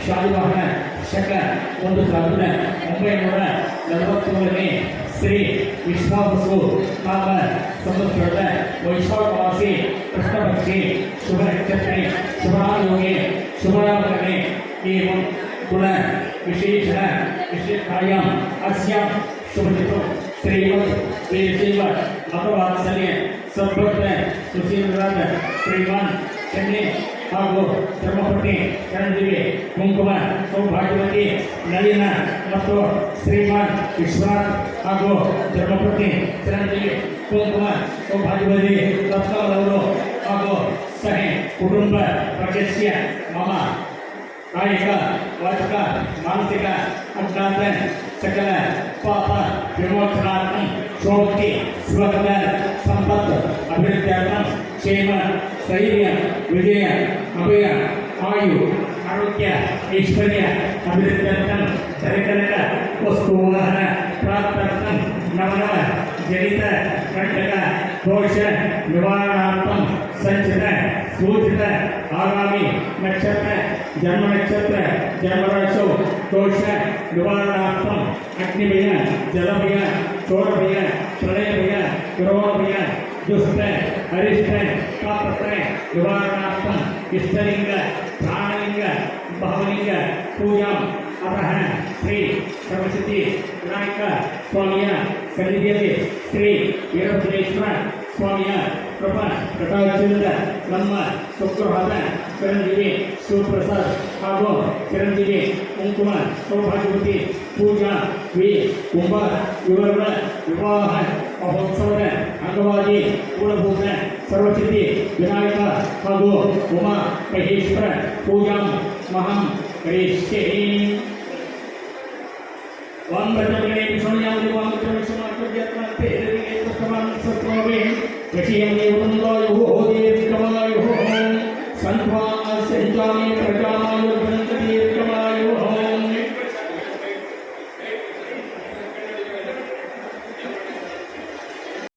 ಶಾಲಿವಾಹನ ಶಕ 1943 ಶ್ರೀ ವಿಶ್ವಾವಸು ನಾಮ ಸಂವತ್ಸರದ ವೈಶಾಖ ಮಾಸಿ ಕೃಷ್ಣಪಕ್ಷಿ ಶುಭ ನಕ್ಷತ್ರೆ ಶುಭಾಯೋಗೆ ಶುಭರಾಮಕರಣೆ एवं गुण विशेषण विशेषायाम अस्याम शुभदितो श्रीमद वेदेव मतवात्सल्य संभक्त सुशीलराज श्रीमान चन्ने ಹಾಗೂ ಧರ್ಮಪತ್ನಿ ಚರಣದೇವಿ ಕುಂಕುಮ ಸೌಭಾಗ್ಯವತಿ ನಳಿನ ಮತ್ತು ಶ್ರೀಮಾನ್ ವಿಶ್ವನಾಥ್ ಹಾಗೂ ಧರ್ಮಪತ್ನಿ ಚರಣದೇವಿ ಕುಂಕುಮ ಸೌಭಾಗ್ಯವತಿ ರತ್ನವರು ಹಾಗೂ ಸಹಿ ಕುಟುಂಬ ಸದಸ್ಯ ಮಮ ಕಾಯಿಕ ವಾಚಕ ಮಾನಸಿಕ ಅಜ್ಞಾತ ಸಕಲ ಪಾಪ ವಿಮೋಚನಾರ್ಥಂ ಶೋಭಕ್ತಿ ಶಿವಕಲ್ಯಾಣ ಸಂಪತ್ತು ಅಭಿವೃದ್ಧಾರ್ಥಂ ಕ್ಷೇಮ ಸ್ಥೈರ್ಯ ವಿಜಯ ಅಭಯ ಆಯು ಆರೋಗ್ಯ ಐಶ್ವರ್ಯ ಅಭಿವೃದ್ಧಾರ್ಥಂ ಸರಿಕನಕ ವಸ್ತು ವಾಹನ ಪ್ರಾಪ್ತಾರ್ಥಂ ನವನವ ಜನಿತ ಕಂಟಕ ದೋಷ ನಿವಾರಣಾರ್ಥಂ ಸಂಚಿತ सूचित आगामी नक्षत्र जन्म नक्षत्र जन्मराशौ दोष निवारणार्थम अग्निभय जलभय चोरभय प्रलयभय द्रोहभय दुष्ट अरिष्ट पापत्र निवारणार्थम इष्टलिंग प्राणलिंग भावलिंग पूजा अतः श्री सरस्वती विनायक स्वामिय सन्निधिಯಲ್ಲಿ श्री वीरभद्रेश्वर स्वामिಯ कृपा कटाक्षದಿಂದ ನಮ್ಮ ಸುಗ್ರಹದ ಚಿರಂಜೀವಿ ಶಿವಪ್ರಸಾದ್ ಹಾಗೂ ಚಿರಂಜೀವಿ ಕುಂಕುಮ ಸೌಭಾಗ್ಯವತಿ ಪೂಜಾ ವಿ ಕುಂಭ ಇವರ ವಿವಾಹ ಮಹೋತ್ಸವದ ಅಂಗವಾಗಿ ಮೂಲಭೂತ ಸರ್ವಸಿದ್ಧಿ ವಿನಾಯಕ ಹಾಗೂ ಉಮಾ ಮಹೇಶ್ವರ ಪೂಜಾ ಮಹಂ ಕರಿಷ್ಯೆ वाम प्रजनने विषयावली वाम प्रवेशमार्गव्यत्मते एतस्मान् सत्त्ववे विषयं निवृन्दो